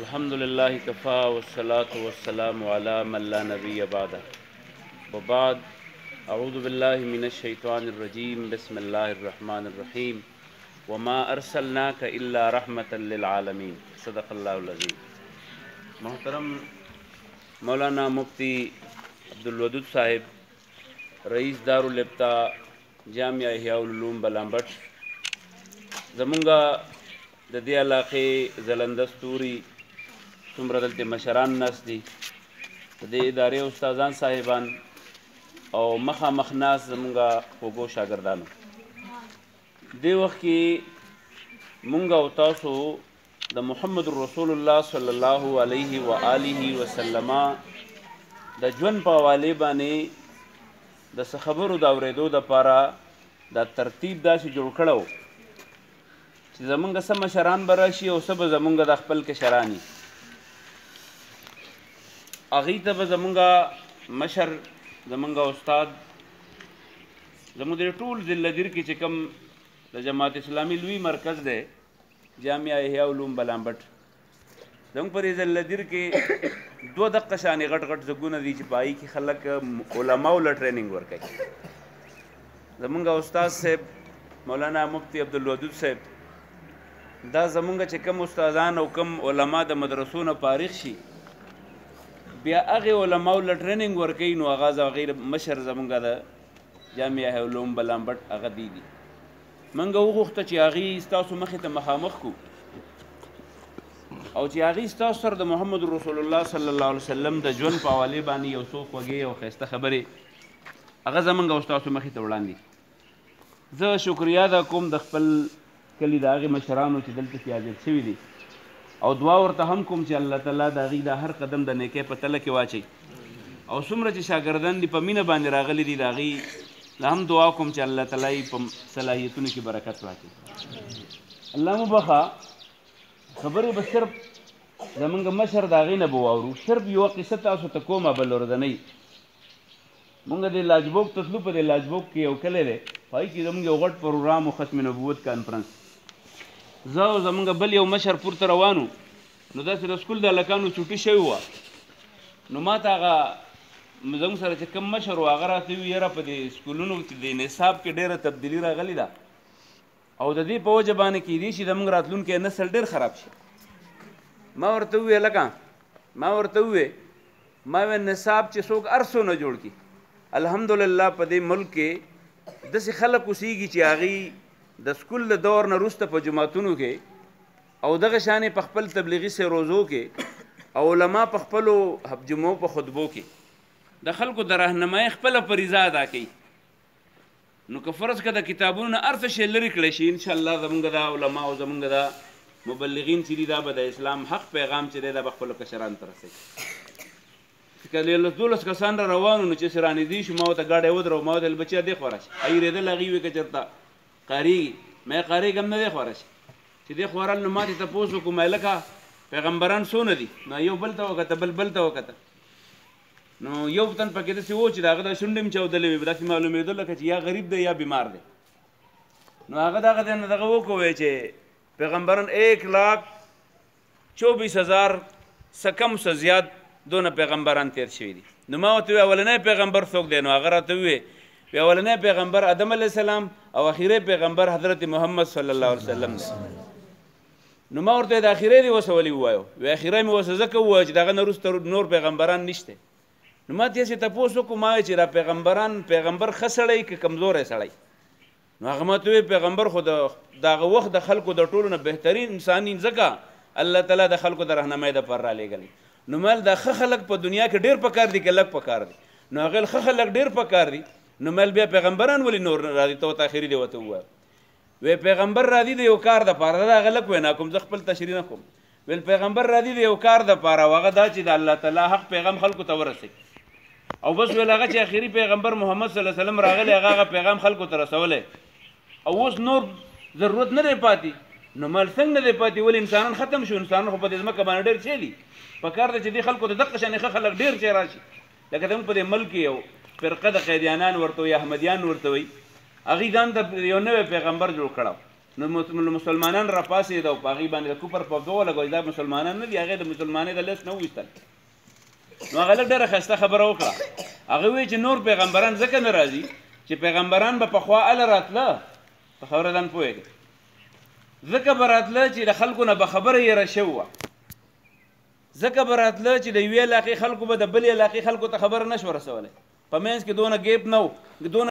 الحمد لله كفى والصلاة والسلام على من لا نبي بعده وبعد. أعوذ بالله من الشيطان الرجيم. بسم الله الرحمن الرحيم. وما أرسلناك إلا رحمة للعالمين. صدق الله العظيم. محترم مولانا مفتی عبدالودود صاحب، رئیس دارالفتاء جامعہ احیاء العلوم بلامبټ، زمونږ د دې علاقې زلنده ستوري څومره دلته مشران ناست دي، د دې ادارې استادان صاحبان او مخامخ ناست زمونږ خوږو شاګردانو، دې وخت کې مونږ او تاسو د محمد رسول الله صلی الله علیه و آله وسلم د ژوند په حوالې باندې د څه خبرو د اورېدو دپاره دا ترتیب داسې جوړ کړی و چې زمونږ څه مشران به راشي او څه به زمونږ د خپل کشران وي. هغوی ته به زمونږ مشر، زمونږ استاد، زمونږ د ټول ضلع دیر کې چې کوم د جماعت اسلامي لوی مرکز دی جامعه احیاء علوم بلامبټ، زمونږ په دې ضلع دیر کې دوه دقه شانې غټ غټ ځګونه دي چې په هغې کې خلک علماو له ټریننګ ورکوي. زمونږ استاد صاحب مولانا مفتی عبدالودود صاحب، دا زمونږ چې کوم استادان او کوم علما د مدرسو نه فارغ شي بیا هغې علماو له ټریننګ ورکوي، نو هغه هغې مشر زمونږ د جامعه علوم بلامبټ هغه دی. موږ وغوښته چې هغې ستاسو مخې ته مخامخ کړو او چې هغې ستاسو سره د محمد رسول الله صلی الله علیه وسلم د ژوند په حوالې باندې یو څو خوږې او ښایسته خبرې هغه زمونږ او ستاسو مخې ته وړاندې. زه شکریه ادا کوم د خپل کلي د هغې مشرانو چې دلته کې حاضر شوي دي، او دعا ورته هم کوم چې الله تعالی د هغې دا هر قدم د نیکۍ په تله کې واچوي، او څومره چې شاګردان دي په مینه باندې راغلي دي د هغې له هم دعا کوم چې الله تعالی یې په صلاحیتونو کې برکت واچوي. الله مو بخه، خبرې به صرف زمونږ مشر د هغې نه به واورو. صرف یوه قصه تاسو ته کومه بل ورځنۍ. مونږ د لاجبوک ته تلو، په دې لاجبوک کې یو کلی دی، په هغې کې زمونږ یو غټ پروګرام و، ختم نبوت کانفرنس. زه او زمونږ بل یو مشر پورته روانو، نو داسې د سکول د هلکانو چوټي شوې وه، نو ما ته هغه زموږ سره چې کوم مشر و هغه راته وویل یاره په دې سکولونو کې د نصاب کې ډېره تبدیلي راغلې ده او د دې په وجه باندې کیدای شي زموږ راتلونکی نسل ډېر خراب شي. ما ورته وویل ما ویل نصاب چې څوک هر څو نه جوړ کړي، الحمدلله په دې ملک کې داسې خلک اوسېږي چې هغوی د سکول د دور نه وروسته په جوماتونو کې او دغه شانې په خپل تبلیغي سروزو کې او علما په خپلو جمعو په خطبو کې د خلکو د رهنمایي خپله فریضه ادا کوي. نو که فرض که د کتابونو نه هر څه شی لرې کړی شي، انشاءالله زمونږ دا علما او زمونږ دا مبلغین چې دي دا به د اسلام حق پیغام چې دی دا به خپلو کشرانو ته رسوي. که 12 کسان را روانو نو چې رانږدې شو، ما ورته ګاډی ودرو، ما ورته بچیه دې خوا راشي. ایرېدل هغې وې که چېرته قاریږي، ما یې قاریږم نه دی خوا راشي چې دې خوا رال. نو ما تې تپوس وکړو، ما لکه پیغمبران څونه دي؟ نو یو بل ته وکته، بل ته وکته، نو یو تن پکې داسې و چې د هغه د شونډې هم چاودلې وې، داسې معلومېدل لکه چې یا غریب دی یا بیمار دی. نو هغه دغه دی نه دغه وکړو چې پیغمبران 1,24,000 څه کم څه زیات دونه پیغمبران تیر شوي دي. نو ما ورته وویل اولنی پیغمبر څوک دی؟ نو هغه راته وویل اولنی پیغمبر آدم علیه السلام او اخیری پیغمبر حضرت محمد صلی الله علیه وسلم دی. نو ما ورته د اخیری دی اوسه ولې ووایو؟ وی اخیری مې اوسه ځکه ووایو چې د هغه نه وروسته نور پیغمبران نشته. نو ما تاسې تپوس وکړو، ما وایي چې دا پیغمبر ښه سړی که کمزوری سړی؟ نو هغه ما ته وویل پیغمبر خو د هغه وخت د خلکو د ټولو نه بهترین انساني، ځکه الله تعالی د خلکو د رهنمایي دپاره رالیږلی. نو مل دا ښه خلک په دنیا کې ډېر پکار دي که لږ پکار دي؟ نو هغې ښه خلک ډېر پکار دي. نو مل بیا پیغمبران ولې نور راځي؟ ته ورته اخري دی ورته ووایه. وی پیغمبر راځي د یو کار دپاره، دا هغه لږ وینا کوم، زه خپل تشریح نه کوم. ویل پیغمبر راځي د یو کار دپاره او هغه دا چې د الله تعالی حق پیغام خلکو ته ورسوي. او بس ویل هغه چې اخري پیغمبر محمد صلی الله علیه وسلم راغلی، هغه پیغام خلکو ته رسولی او اوس نور ضرورت نه دی پاتې. نو مال څنګه نه دی پاتې؟ ولې انسانان ختم شو؟ انسانان خو په دې ځمکه باندې ډېر څه دي، پکار دی چې دې خلکو ته دقه شانې ښه خلک ډېر څه راشي. لکه زموږ په دې ملک یو فرقه د قیدیانان ورته وي، احمدیان ورته وي، هغوی ځان ته یو نوی پیغمبر جوړ کړی نو مسلمانان راپاسېد او په هغې باندې د کفر په دوه ولګوي دا مسلمانان نه دي هغې د مسلمانۍ د لیست نه وویستل نو هغه لږ ډېره ښایسته خبره وکړه هغه وایي چې نور پیغمبران ځکه نه راځي چې پیغمبران به پخوا اله راتله په خبره ځان پوهېږي ځکه به راتله چې د خلکو نه به خبره یېره شوې وه ځکه به راتله چې د یوې علاقې خلکو به د بلې علاقې خلکو ته خبره نه شوه رسولی په منځ کې دونه ګیپ نه و دونه